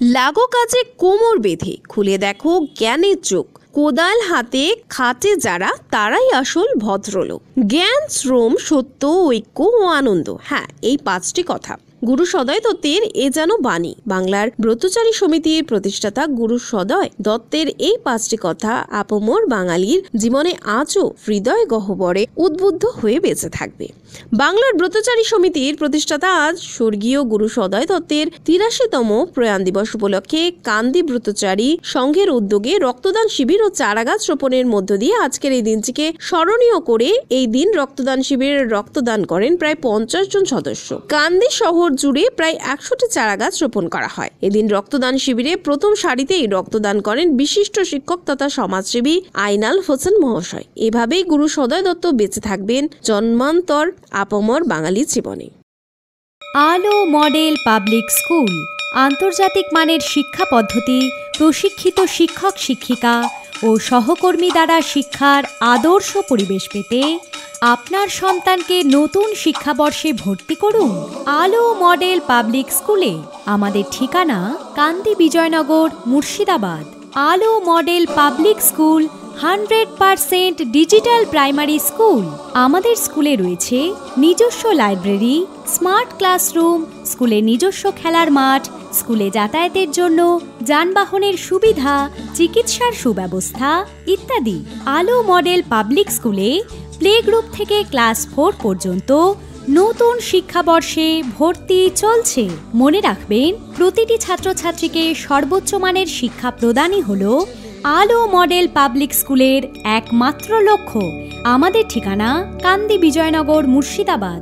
লাগো কাজে কোমর বেঁধে খুলে দেখো জ্ঞানের চোখ। কোদাল হাতে খাটে যারা তারাই আসল ভদ্রলোক। জ্ঞান, শ্রম, সত্য, ঐক্য ও আনন্দ। হ্যাঁ, এই 5টি কথা গুরু সদয় দত্তের এ যেন বাণী। বাংলার ব্রতচারী সমিতির প্রতিষ্ঠাতা গুরু সদয় দত্তের এই 5টি কথা আপামর বাঙালির জীবনে আজও হৃদয় গহ্বরে উদ্বুদ্ধ হয়ে বেঁচে থাকবে। বাংলার ব্রতচারী সমিতির প্রতিষ্ঠাতা আজ স্বর্গীয় গুরু সদয় দত্তের 83তম প্রয়াণ দিবস উপলক্ষে কান্দি ব্রতচারী সংঘের উদ্যোগে রক্তদান শিবির ও চারাগাছ রোপণের মধ্য দিয়ে আজকের এই দিনটিকে স্মরণীয় করে এই দিন রক্তদান শিবিরের রক্তদান করেন প্রায় 50 জন সদস্য। কান্দি শহর জুড়ে প্রায় 100টি চারাগাছ রোপণ করা হয়। এদিন রক্তদান শিবিরে প্রথম সারিতেই রক্তদান করেন বিশিষ্ট শিক্ষক তথা সমাজসেবী আইনাল হোসেন মহাশয়। এভাবেই গুরু সদয় দত্ত বেঁচে থাকবেন জন্মান্তর আপামর বাঙালি জীবনে। আলো মডেল পাবলিক স্কুল আন্তর্জাতিক মানের শিক্ষা পদ্ধতি, প্রশিক্ষিত শিক্ষক শিক্ষিকা ও সহকর্মী দ্বারা শিক্ষার আদর্শ পরিবেশ পেতে আপনার সন্তানকে নতুন শিক্ষাবর্ষে ভর্তি করুন আলো মডেল পাবলিক স্কুলে। আমাদের ঠিকানা কান্দি বিজয়নগর, মুর্শিদাবাদ। আলো model public school 100% digital primary school. আমাদের স্কুলে রয়েছে নিজস্ব লাইব্রেরি, স্মার্ট ক্লাসরুম, স্কুলে নিজস্ব খেলার মাঠ, স্কুলে যাতায়াতের জন্য যানবাহনের সুবিধা, চিকিৎসার সুব্যবস্থা ইত্যাদি। আলো মডেল পাবলিক স্কুলে প্লে গ্রুপ থেকে ক্লাস 4 পর্যন্ত নতুন শিক্ষাবর্ষে ভর্তি চলছে। মনে রাখবেন, প্রতিটি ছাত্রছাত্রীকে সর্বোচ্চ মানের শিক্ষা প্রদানই হলো আলো মডেল পাবলিক স্কুলের একমাত্র লক্ষ্য। আমাদের ঠিকানা কান্দি বিজয়নগর, মুর্শিদাবাদ।